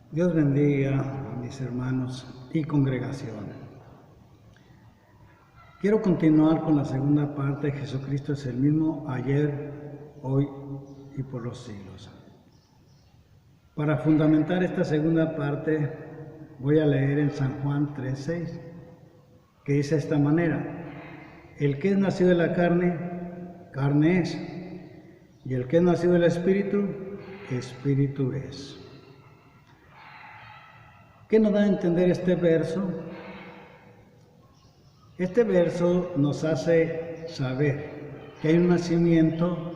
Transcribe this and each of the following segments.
Dios bendiga a mis hermanos y congregación. Quiero continuar con la segunda parte. Jesucristo es el mismo ayer, hoy y por los siglos. Para fundamentar esta segunda parte voy a leer en San Juan 3:6, que dice de esta manera: el que es nacido de la carne, carne es, y el que es nacido del Espíritu, Espíritu es. ¿Qué nos da a entender este verso? Este verso nos hace saber que hay un nacimiento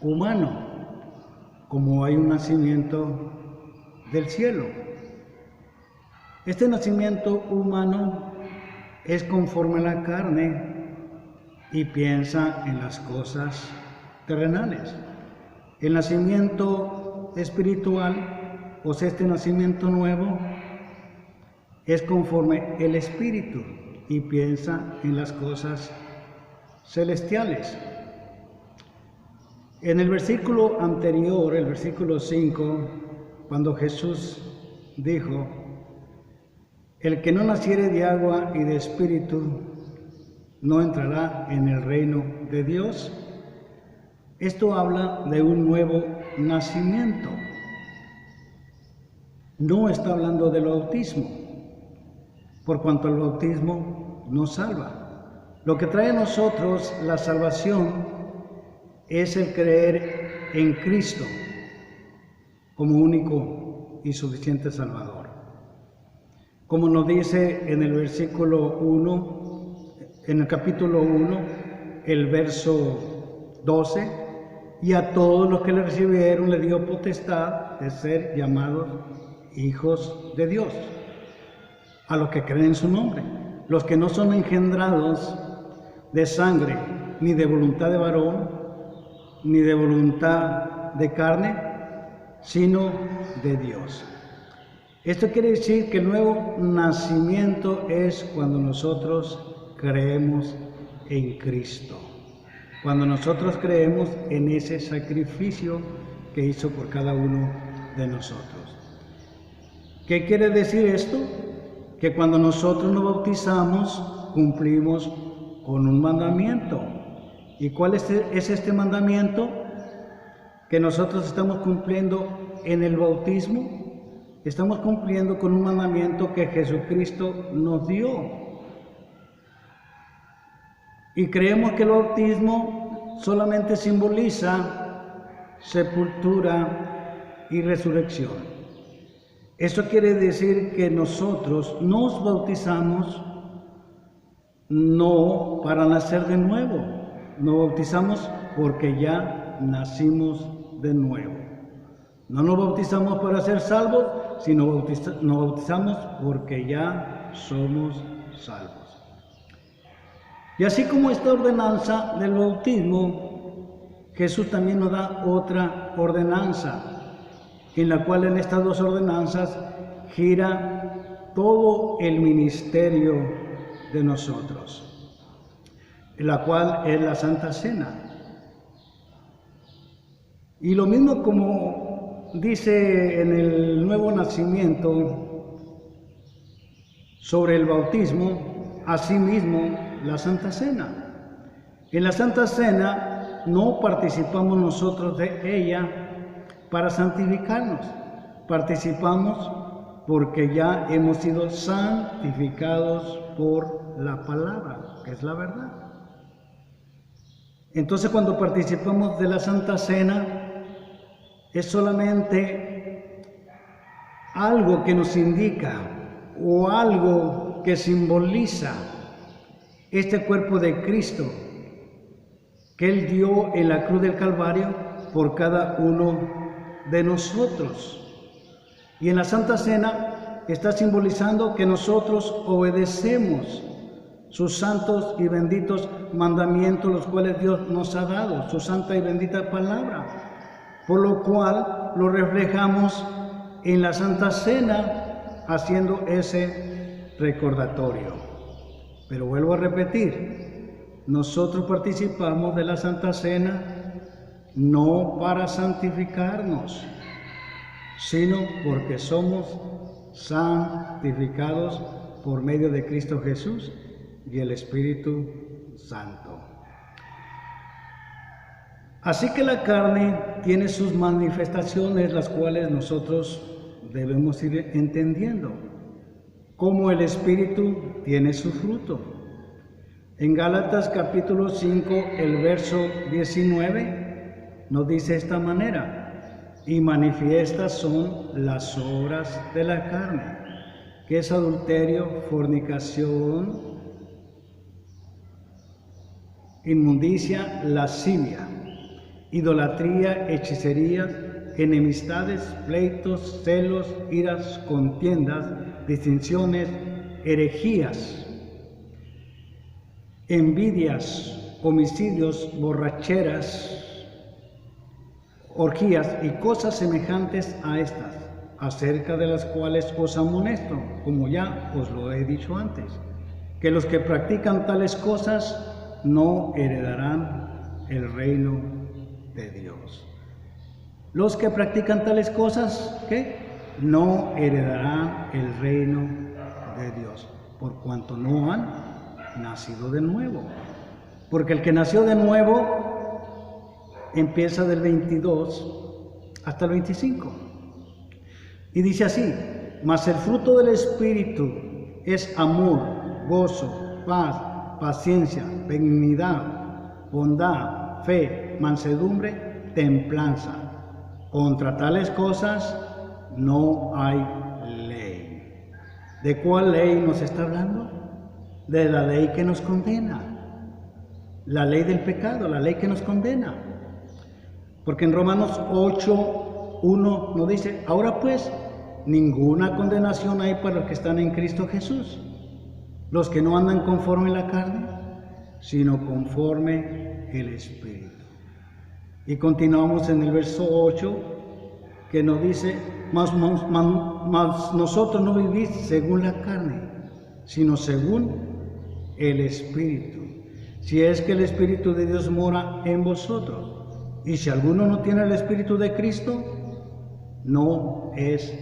humano, como hay un nacimiento del cielo. Este nacimiento humano es conforme a la carne y piensa en las cosas terrenales. El nacimiento espiritual, o sea, este nacimiento nuevo, es conforme el Espíritu y piensa en las cosas celestiales. En el versículo anterior, el versículo 5, cuando Jesús dijo: el que no naciere de agua y de Espíritu no entrará en el reino de Dios. Esto habla de un nuevo nacimiento. No está hablando del bautismo, por cuanto el bautismo nos salva. Lo que trae a nosotros la salvación es el creer en Cristo como único y suficiente Salvador. Como nos dice en el versículo 1, en el capítulo 1, el verso 12, y a todos los que le recibieron le dio potestad de ser llamados hijos de Dios, a los que creen en su nombre, los que no son engendrados de sangre, ni de voluntad de varón, ni de voluntad de carne, sino de Dios. Esto quiere decir que el nuevo nacimiento es cuando nosotros creemos en Cristo, cuando nosotros creemos en ese sacrificio que hizo por cada uno de nosotros. ¿Qué quiere decir esto? Que cuando nosotros nos bautizamos, cumplimos con un mandamiento. ¿Y cuál es este mandamiento que nosotros estamos cumpliendo en el bautismo? Estamos cumpliendo con un mandamiento que Jesucristo nos dio. Y creemos que el bautismo solamente simboliza sepultura y resurrección. Eso quiere decir que nosotros nos bautizamos no para nacer de nuevo, nos bautizamos porque ya nacimos de nuevo. No nos bautizamos para ser salvos, sino nos bautizamos porque ya somos salvos. Y así como esta ordenanza del bautismo, Jesús también nos da otra ordenanza, en la cual en estas dos ordenanzas gira todo el ministerio de nosotros, la cual es la Santa Cena. Y lo mismo como dice en el nuevo nacimiento sobre el bautismo, asimismo la Santa Cena. En la Santa Cena no participamos nosotros de ella para santificarnos, participamos porque ya hemos sido santificados por la palabra, que es la verdad. Entonces, cuando participamos de la Santa Cena, es solamente algo que nos indica o algo que simboliza este cuerpo de Cristo que Él dio en la cruz del Calvario por cada uno de nosotros. Y en la Santa Cena está simbolizando que nosotros obedecemos sus santos y benditos mandamientos, los cuales Dios nos ha dado, su santa y bendita palabra, por lo cual lo reflejamos en la Santa Cena haciendo ese recordatorio. Pero vuelvo a repetir, nosotros participamos de la Santa Cena no para santificarnos, sino porque somos santificados por medio de Cristo Jesús y el Espíritu Santo. Así que la carne tiene sus manifestaciones, las cuales nosotros debemos ir entendiendo, como el Espíritu tiene su fruto. En Gálatas capítulo 5, el verso 19, nos dice de esta manera: y manifiestas son las obras de la carne, que es adulterio, fornicación, inmundicia, lascivia, idolatría, hechicería, enemistades, pleitos, celos, iras, contiendas, distinciones, herejías, envidias, homicidios, borracheras, orgías y cosas semejantes a estas, acerca de las cuales os amonesto, como ya os lo he dicho antes, que los que practican tales cosas no heredarán el reino de Dios. Los que practican tales cosas, ¿qué? No heredarán el reino de Dios, por cuanto no han nacido de nuevo. Porque el que nació de nuevo empieza del 22 hasta el 25. Y dice así: mas el fruto del Espíritu es amor, gozo, paz, paciencia, benignidad, bondad, fe, mansedumbre, templanza. Contra tales cosas no hay ley. ¿De cuál ley nos está hablando? De la ley que nos condena. La ley del pecado, la ley que nos condena. Porque en Romanos 8:1 nos dice: ahora pues, ninguna condenación hay para los que están en Cristo Jesús, los que no andan conforme la carne, sino conforme el Espíritu. Y continuamos en el verso 8, que nos dice: mas nosotros no vivís según la carne, sino según el Espíritu. Si es que el Espíritu de Dios mora en vosotros. Y si alguno no tiene el Espíritu de Cristo, no es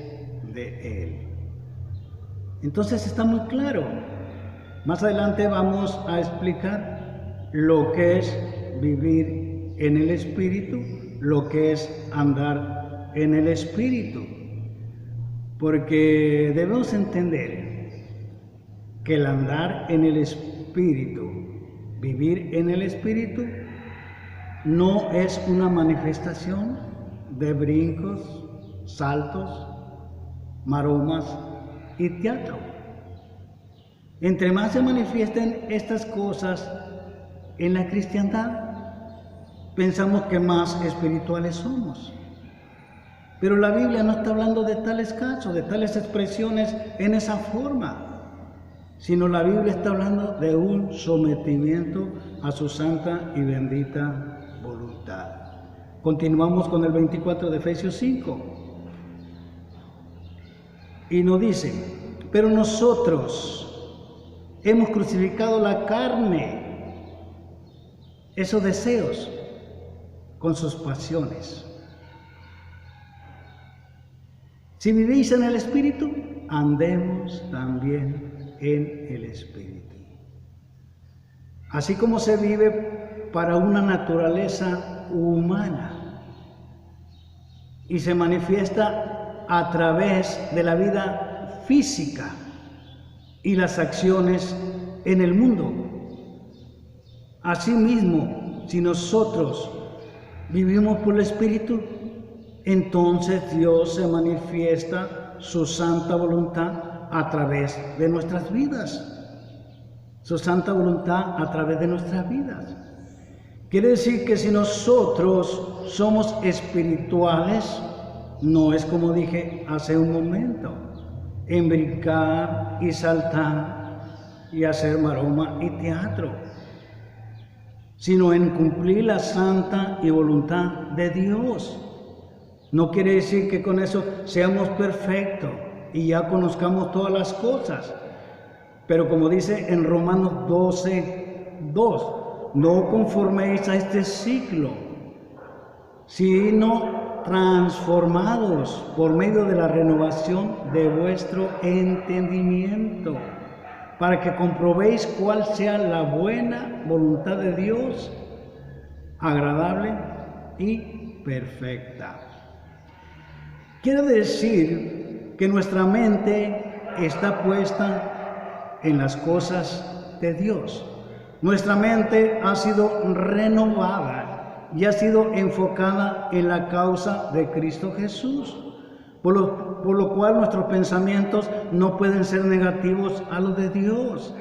de Él. Entonces está muy claro. Más adelante vamos a explicar lo que es vivir en el Espíritu, lo que es andar en el Espíritu. Porque debemos entender que el andar en el Espíritu, vivir en el Espíritu, no es una manifestación de brincos, saltos, maromas y teatro. Entre más se manifiesten estas cosas en la cristiandad, pensamos que más espirituales somos. Pero la Biblia no está hablando de tales casos, de tales expresiones en esa forma, sino la Biblia está hablando de un sometimiento a su santa y bendita voluntad. Continuamos con el 24 de Efesios 5. Y nos dice: pero nosotros hemos crucificado la carne, esos deseos, con sus pasiones. Si vivís en el Espíritu, andemos también en el Espíritu. Así como se vive para una naturaleza humana y se manifiesta a través de la vida física y las acciones en el mundo. Asimismo, si nosotros vivimos por el Espíritu, entonces Dios se manifiesta su santa voluntad a través de nuestras vidas. Su santa voluntad a través de nuestras vidas. Quiere decir que si nosotros somos espirituales, no es como dije hace un momento, en brincar y saltar y hacer maroma y teatro, sino en cumplir la santa y voluntad de Dios. No quiere decir que con eso seamos perfectos y ya conozcamos todas las cosas. Pero como dice en Romanos 12:2, no conforméis a este siglo, sino transformados por medio de la renovación de vuestro entendimiento, para que comprobéis cuál sea la buena voluntad de Dios, agradable y perfecta. Quiere decir que nuestra mente está puesta en las cosas de Dios. Nuestra mente ha sido renovada y ha sido enfocada en la causa de Cristo Jesús, por lo cual nuestros pensamientos no pueden ser negativos a los de Dios.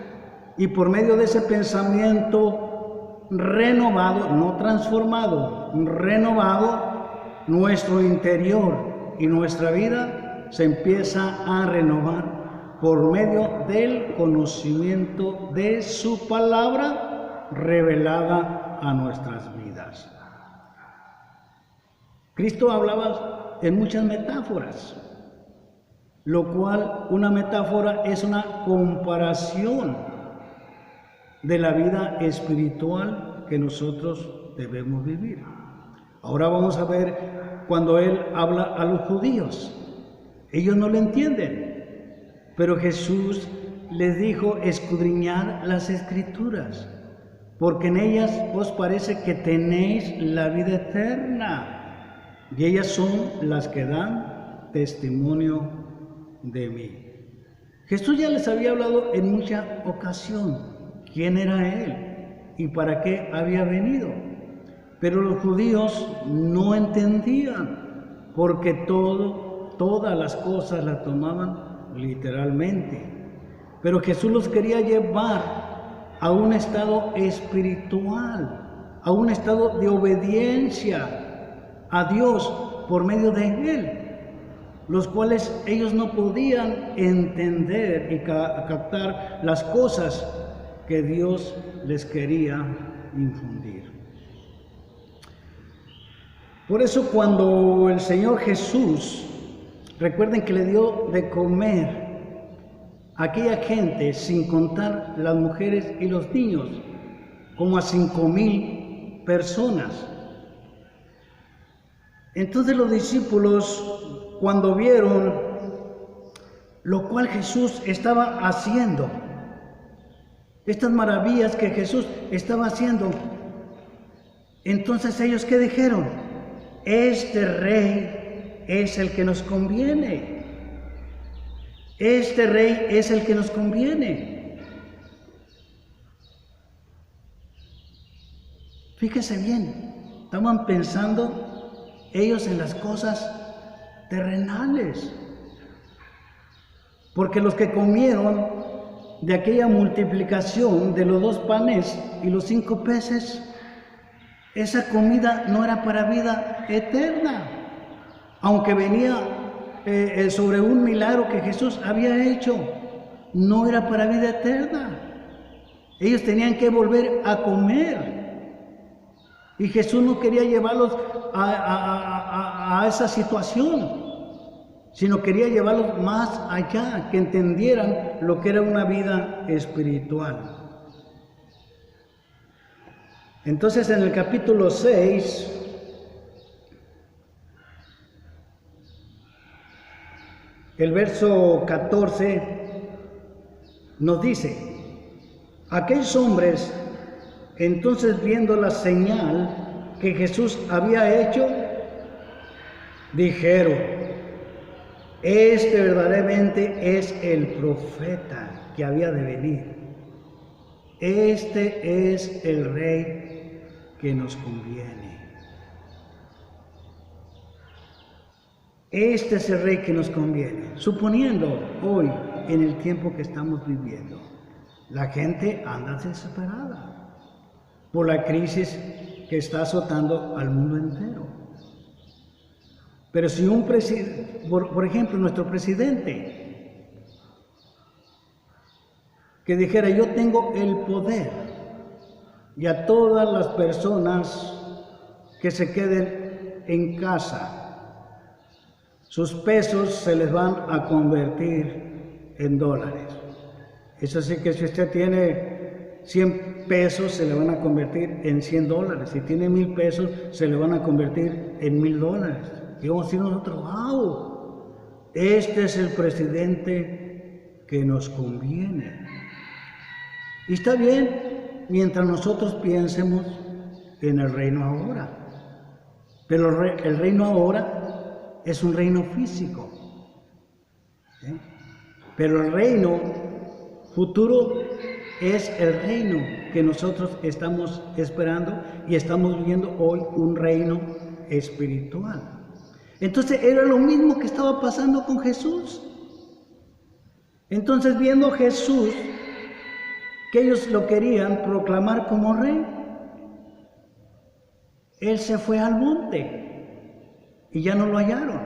Y por medio de ese pensamiento renovado, no transformado, renovado, nuestro interior y nuestra vida se empieza a renovar por medio del conocimiento de su palabra revelada a nuestras vidas. Cristo hablaba en muchas metáforas, lo cual una metáfora es una comparación de la vida espiritual que nosotros debemos vivir. Ahora vamos a ver cuando Él habla a los judíos. Ellos no lo entienden, pero Jesús les dijo: escudriñad las Escrituras, porque en ellas os parece que tenéis la vida eterna, y ellas son las que dan testimonio de mí. Jesús ya les había hablado en mucha ocasión quién era Él y para qué había venido. Pero los judíos no entendían, porque todas las cosas las tomaban literalmente. Pero Jesús los quería llevar a un estado espiritual, a un estado de obediencia a Dios por medio de Él, los cuales ellos no podían entender y captar las cosas que Dios les quería infundir. Por eso cuando el Señor Jesús, recuerden que le dio de comer a aquella gente, sin contar las mujeres y los niños, como a 5,000 personas. Entonces los discípulos, cuando vieron lo cual Jesús estaba haciendo, estas maravillas que Jesús estaba haciendo, entonces ellos, ¿qué dijeron? Este rey es el que nos conviene. Este rey es el que nos conviene. Fíjese bien, estaban pensando ellos en las cosas terrenales. Porque los que comieron de aquella multiplicación de los 2 panes y los 5 peces, esa comida no era para vida eterna, aunque venía sobre un milagro que Jesús había hecho, no era para vida eterna. Ellos tenían que volver a comer. Y Jesús no quería llevarlos a esa situación, sino quería llevarlos más allá, que entendieran lo que era una vida espiritual. Entonces en el capítulo 6, el verso 14 nos dice: aquellos hombres, entonces viendo la señal que Jesús había hecho, dijeron: este verdaderamente es el profeta que había de venir. Este es el rey que nos conviene. Este es el rey que nos conviene. Suponiendo hoy, en el tiempo que estamos viviendo, la gente anda desesperada por la crisis que está azotando al mundo entero. Pero si un presidente, por ejemplo, nuestro presidente, que dijera: yo tengo el poder, y a todas las personas que se queden en casa, sus pesos se les van a convertir en dólares. Eso sí que si usted tiene 100 pesos, se le van a convertir en 100 dólares. Si tiene 1,000 pesos, se le van a convertir en 1,000 dólares. Y vamos a decir nosotros, wow, este es el presidente que nos conviene. Y está bien mientras nosotros piensemos en el reino ahora. Pero el reino ahora es un reino físico. ¿Sí? Pero el reino futuro es el reino que nosotros estamos esperando y estamos viviendo hoy, un reino espiritual. Entonces era lo mismo que estaba pasando con Jesús. Entonces, viendo a Jesús que ellos lo querían proclamar como rey, él se fue al monte y ya no lo hallaron.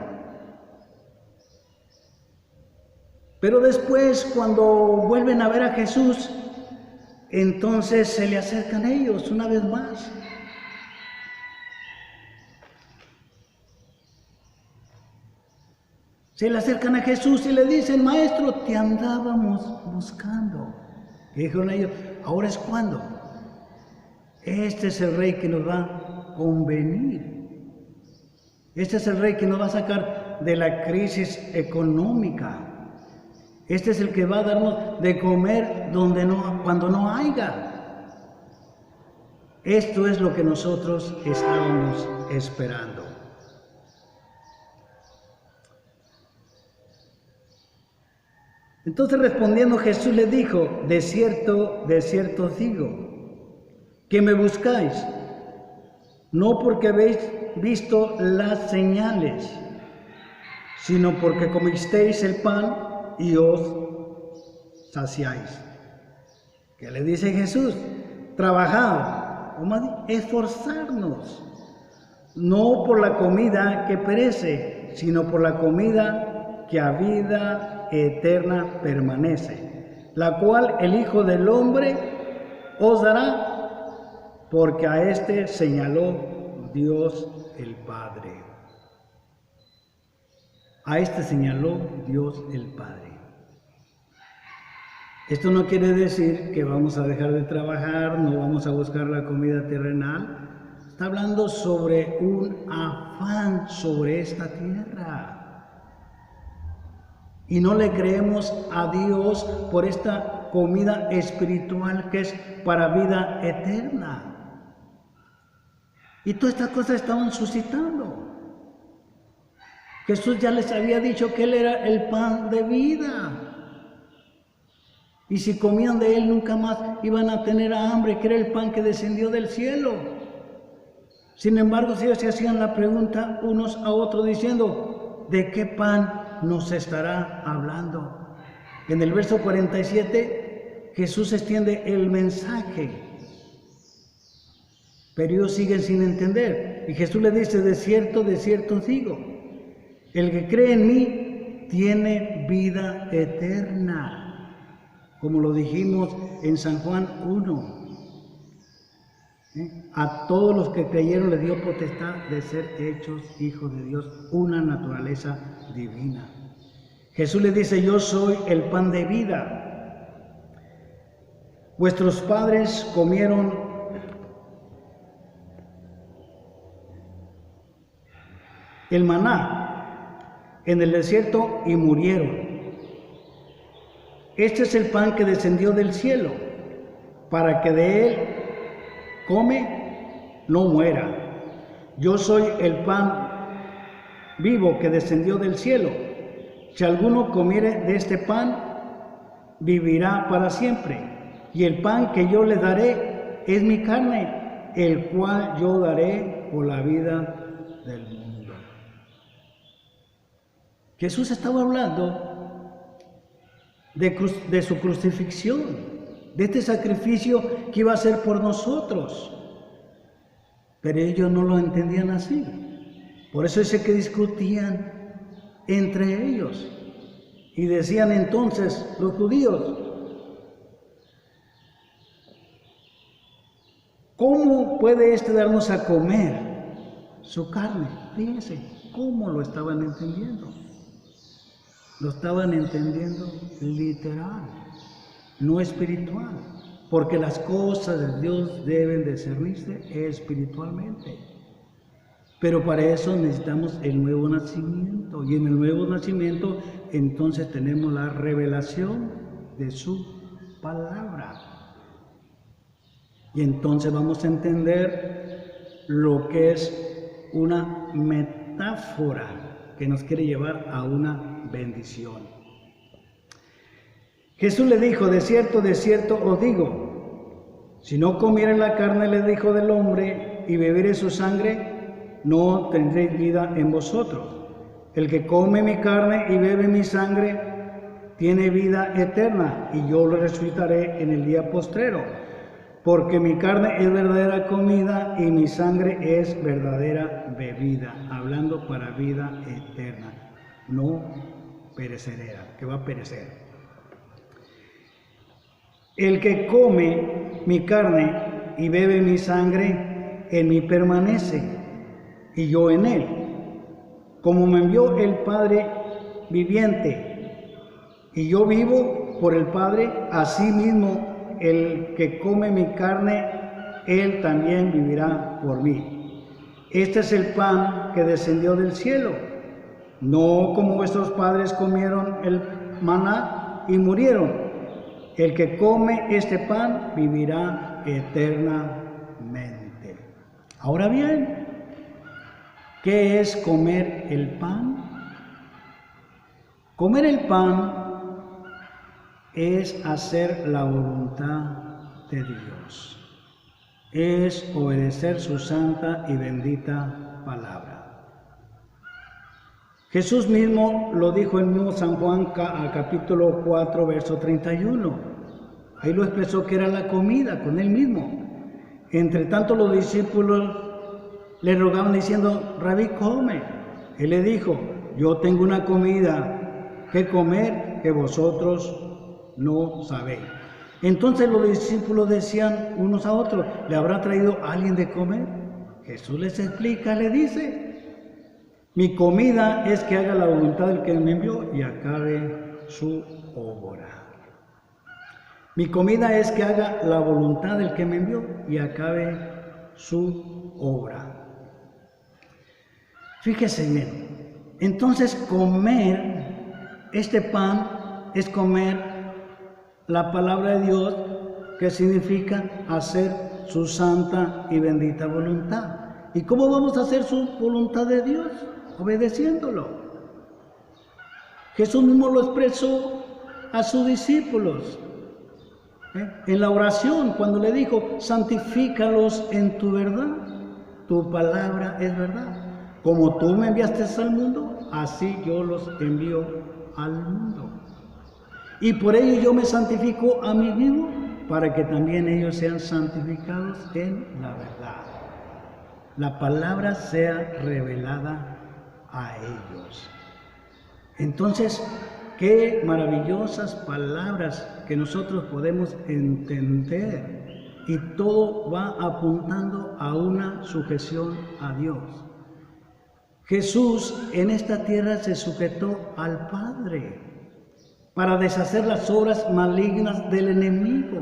Pero después, cuando vuelven a ver a Jesús, entonces se le acercan a ellos una vez más. Se le acercan a Jesús y le dicen, Maestro, te andábamos buscando. Y dijeron ellos, ¿ahora es cuándo? Este es el rey que nos va a convenir. Este es el rey que nos va a sacar de la crisis económica. Este es el que va a darnos de comer cuando no haya. Esto es lo que nosotros estábamos esperando. Entonces respondiendo Jesús les dijo, de cierto os digo, que me buscáis, no porque habéis visto las señales, sino porque comisteis el pan y os saciáis. ¿Qué le dice Jesús? Trabajad, o más bien, esforzarnos, no por la comida que perece, sino por la comida que a vida eterna permanece, la cual el Hijo del Hombre os dará, porque a este señaló Dios el Padre. A este señaló Dios el Padre. Esto no quiere decir que vamos a dejar de trabajar, no vamos a buscar la comida terrenal. Está hablando sobre un afán sobre esta tierra. Y no le creemos a Dios por esta comida espiritual que es para vida eterna. Y todas estas cosas estaban suscitando. Jesús ya les había dicho que Él era el pan de vida. Y si comían de Él nunca más iban a tener hambre, que era el pan que descendió del cielo. Sin embargo, ellos se hacían la pregunta unos a otros diciendo, ¿de qué pan nos estará hablando? En el verso 47, Jesús extiende el mensaje, pero ellos siguen sin entender. Y Jesús le dice, de cierto os digo, el que cree en mí tiene vida eterna, como lo dijimos en San Juan 1. A todos los que creyeron les dio potestad de ser hechos hijos de Dios, una naturaleza divina. Jesús le dice, yo soy el pan de vida. Vuestros padres comieron el maná en el desierto y murieron. Este es el pan que descendió del cielo, para que de él come, no muera. Yo soy el pan vivo que descendió del cielo. Si alguno comiere de este pan, vivirá para siempre. Y el pan que yo le daré es mi carne, el cual yo daré por la vida del mundo. Jesús estaba hablando de su crucifixión, de este sacrificio que iba a hacer por nosotros. Pero ellos no lo entendían así. Por eso es que discutían entre ellos. Y decían entonces los judíos, ¿cómo puede este darnos a comer su carne? Fíjense cómo lo estaban entendiendo. Lo estaban entendiendo literal, no espiritual, porque las cosas de Dios deben discernirse espiritualmente. Pero para eso necesitamos el nuevo nacimiento. Y en el nuevo nacimiento entonces tenemos la revelación de su palabra. Y entonces vamos a entender lo que es una metáfora que nos quiere llevar a una bendición. Jesús le dijo, de cierto os digo, si no comiere la carne del Hijo del Hombre y bebiere su sangre, no tendréis vida en vosotros. El que come mi carne y bebe mi sangre tiene vida eterna, y yo lo resucitaré en el día postrero. Porque mi carne es verdadera comida y mi sangre es verdadera bebida, hablando para vida eterna, no perecedera, que va a perecer. El que come mi carne y bebe mi sangre, en mí permanece, y yo en él. Como me envió el Padre viviente, y yo vivo por el Padre, así mismo el que come mi carne, él también vivirá por mí. Este es el pan que descendió del cielo, no como vuestros padres comieron el maná y murieron. El que come este pan vivirá eternamente. Ahora bien, ¿qué es comer el pan? Comer el pan es hacer la voluntad de Dios, es obedecer su santa y bendita palabra. Jesús mismo lo dijo en mismo San Juan capítulo 4, verso 31. Ahí lo expresó que era la comida con él mismo. Entre tanto los discípulos le rogaban diciendo, Rabí, come. Él le dijo, yo tengo una comida que comer que vosotros no sabéis. Entonces los discípulos decían unos a otros, ¿le habrá traído alguien de comer? Jesús les explica, le dice, mi comida es que haga la voluntad del que me envió y acabe su obra. Mi comida es que haga la voluntad del que me envió y acabe su obra. Fíjese bien, entonces comer este pan es comer la palabra de Dios, que significa hacer su santa y bendita voluntad. ¿Y cómo vamos a hacer su voluntad de Dios? Obedeciéndolo. Jesús mismo lo expresó a sus discípulos en la oración, cuando le dijo, santifícalos en tu verdad, tu palabra es verdad. Como tú me enviaste al mundo, así yo los envío al mundo. Y por ello yo me santifico a mí mismo, para que también ellos sean santificados en la verdad. La palabra sea revelada a ellos. Entonces, qué maravillosas palabras que nosotros podemos entender. Y todo va apuntando a una sujeción a Dios. Jesús en esta tierra se sujetó al Padre para deshacer las obras malignas del enemigo.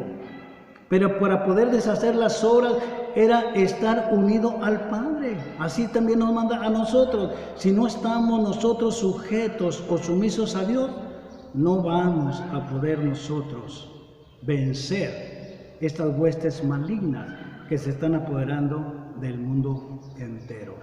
Pero para poder deshacer las obras era estar unido al Padre. Así también nos manda a nosotros. Si no estamos nosotros sujetos o sumisos a Dios, no vamos a poder nosotros vencer estas huestes malignas que se están apoderando del mundo entero.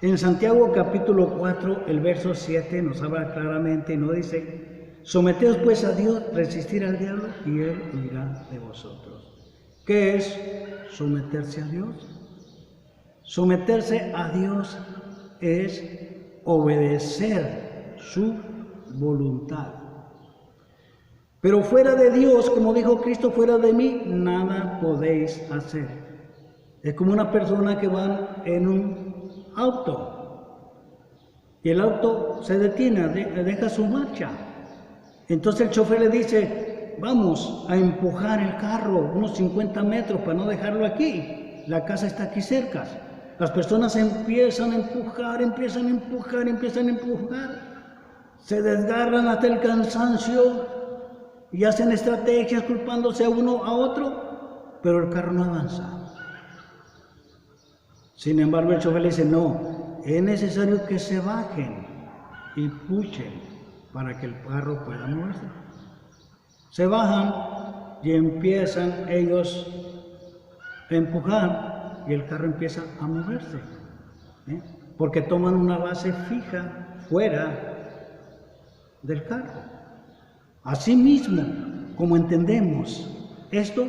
En Santiago capítulo 4, el verso 7 nos habla claramente y nos dice, someteos pues a Dios, resistir al diablo y él huirá de vosotros. ¿Qué es someterse a Dios? Someterse a Dios es obedecer su voluntad. Pero fuera de Dios, como dijo Cristo, fuera de mí, nada podéis hacer. Es como una persona que va en un auto y el auto se detiene, deja su marcha. Entonces el chofer le dice, vamos a empujar el carro unos 50 metros para no dejarlo aquí. La casa está aquí cerca. Las personas empiezan a empujar. Se desgarran hasta el cansancio y hacen estrategias culpándose a uno a otro, pero el carro no avanza. Sin embargo, el chofer le dice, no, es necesario que se bajen y puchen para que el carro pueda moverse. Se bajan y empiezan ellos a empujar y el carro empieza a moverse, porque toman una base fija fuera del carro. Asimismo, como entendemos esto,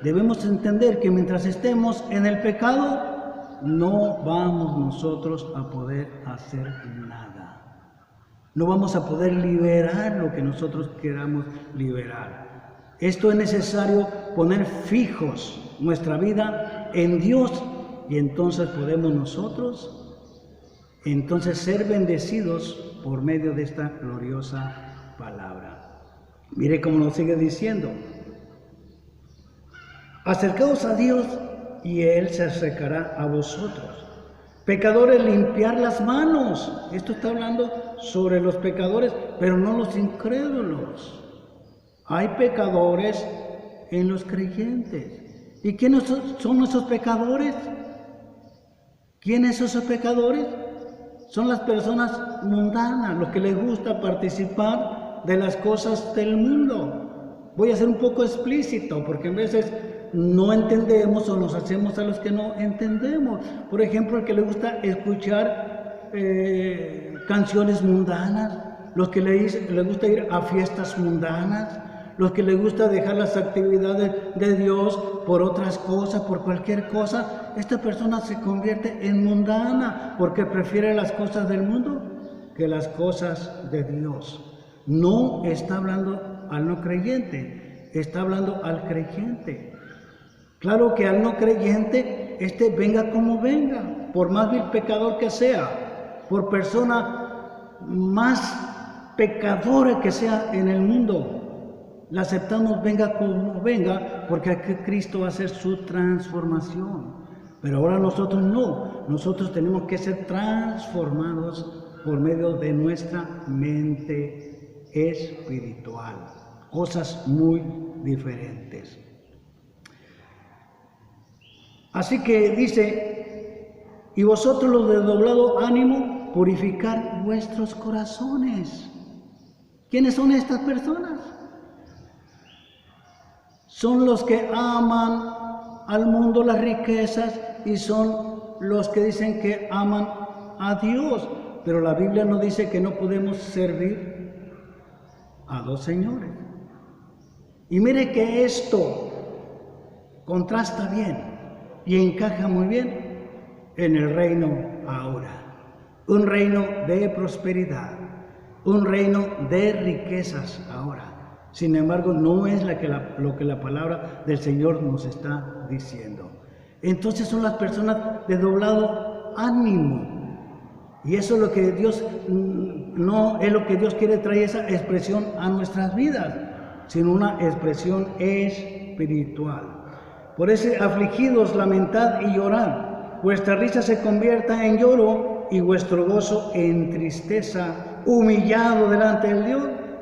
debemos entender que mientras estemos en el pecado, no vamos nosotros a poder hacer nada. No vamos a poder liberar lo que nosotros queramos liberar. Esto es necesario poner fijos nuestra vida en Dios y entonces podemos nosotros ser bendecidos por medio de esta gloriosa palabra. Mire cómo nos sigue diciendo. Acercaos a Dios y Él se acercará a vosotros. Pecadores, limpiar las manos. Esto está hablando sobre los pecadores, pero no los incrédulos. Hay pecadores en los creyentes. ¿Y quiénes son esos pecadores? ¿Quiénes son esos pecadores? Son las personas mundanas, los que les gusta participar de las cosas del mundo. Voy a ser un poco explícito, porque a veces no entendemos o nos hacemos a los que no entendemos. Por ejemplo, el que le gusta escuchar canciones mundanas, los que le gusta ir a fiestas mundanas, los que le gusta dejar las actividades de Dios por otras cosas, por cualquier cosa. Esta persona se convierte en mundana porque prefiere las cosas del mundo que las cosas de Dios. No está hablando al no creyente, está hablando al creyente. Claro que al no creyente, venga como venga, por más vil pecador que sea, por persona más pecadora que sea en el mundo, la aceptamos venga como venga, porque aquí Cristo va a hacer su transformación. Pero ahora nosotros no, nosotros tenemos que ser transformados por medio de nuestra mente espiritual, cosas muy diferentes. Así que dice, y vosotros los de doblado ánimo, purificar vuestros corazones. ¿Quiénes son estas personas? Son los que aman al mundo, las riquezas, y son los que dicen que aman a Dios. Pero la Biblia nos dice que no podemos servir a dos señores. Y mire que esto contrasta bien y encaja muy bien en el reino ahora. Un reino de prosperidad, un reino de riquezas ahora. Sin embargo, no es lo que la palabra del Señor nos está diciendo. Entonces son las personas de doblado ánimo. Y eso es lo que Dios, no es lo que Dios quiere traer esa expresión a nuestras vidas, sino una expresión espiritual. Por eso, afligidos, lamentad y llorad. Vuestra risa se convierta en lloro y vuestro gozo en tristeza. Humillado delante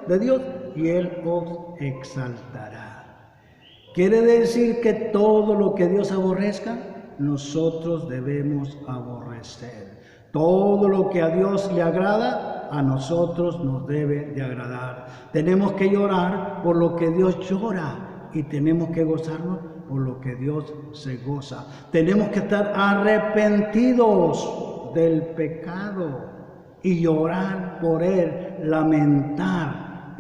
de Dios, y Él os exaltará. Quiere decir que todo lo que Dios aborrezca, nosotros debemos aborrecer. Todo lo que a Dios le agrada, a nosotros nos debe de agradar. Tenemos que llorar por lo que Dios llora y tenemos que gozarnos por lo que Dios se goza. Tenemos que estar arrepentidos del pecado y llorar por él, lamentar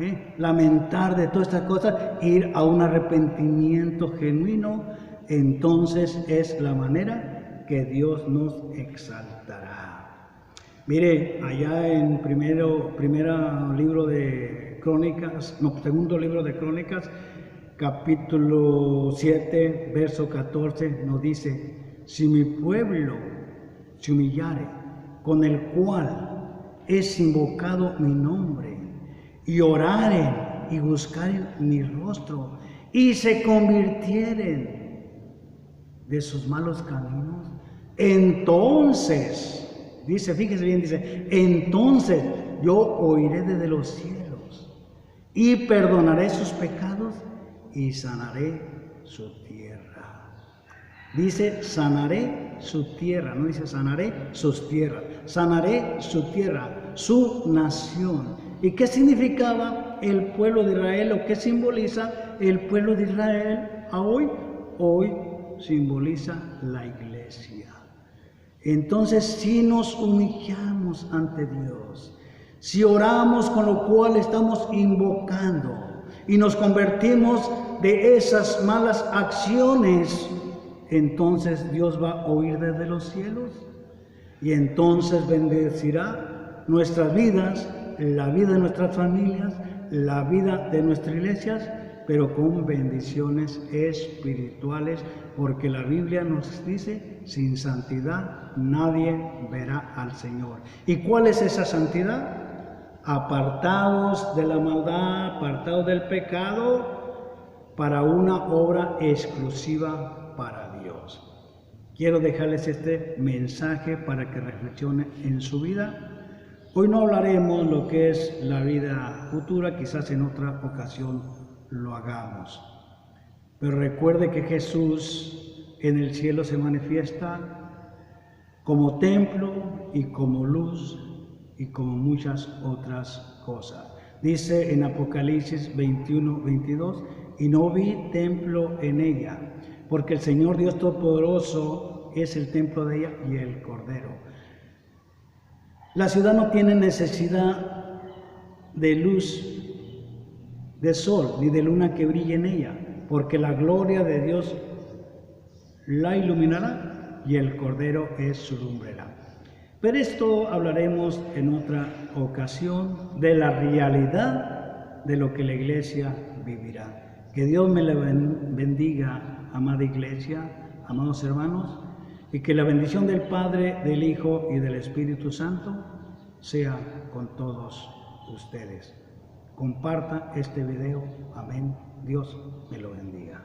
de todas estas cosas, ir a un arrepentimiento genuino. Entonces es la manera que Dios nos exaltará. Mire, allá en segundo libro de Crónicas, capítulo 7, verso 14, nos dice: si mi pueblo se humillare, con el cual es invocado mi nombre, y oraren y buscaren mi rostro, y se convirtieren de sus malos caminos, entonces, fíjese bien, entonces yo oiré desde los cielos, y perdonaré sus pecados, y sanaré su tierra. Dice, sanaré su tierra, no dice sanaré sus tierras, sanaré su tierra, su nación. ¿Y qué significaba el pueblo de Israel o qué simboliza el pueblo de Israel a hoy? Hoy simboliza la iglesia. Entonces, si nos humillamos ante Dios, si oramos con lo cual estamos invocando y nos convertimos de esas malas acciones, entonces Dios va a oír desde los cielos y entonces bendecirá nuestras vidas, la vida de nuestras familias, la vida de nuestras iglesias, pero con bendiciones espirituales, porque la Biblia nos dice, sin santidad nadie verá al Señor. ¿Y cuál es esa santidad? Apartados de la maldad, apartados del pecado, para una obra exclusiva para Dios. Quiero dejarles este mensaje para que reflexionen en su vida. Hoy no hablaremos lo que es la vida futura, quizás en otra ocasión lo hagamos. Pero recuerde que Jesús en el cielo se manifiesta como templo y como luz y como muchas otras cosas. Dice en Apocalipsis 21-22, y no vi templo en ella, porque el Señor Dios Todopoderoso es el templo de ella y el Cordero. La ciudad no tiene necesidad de luz, de sol, ni de luna que brille en ella, porque la gloria de Dios la iluminará y el Cordero es su lumbrera. Pero esto hablaremos en otra ocasión de la realidad de lo que la iglesia vivirá. Que Dios me la bendiga, amada iglesia, amados hermanos, y que la bendición del Padre, del Hijo y del Espíritu Santo sea con todos ustedes. Comparta este video. Amén. Dios me lo bendiga.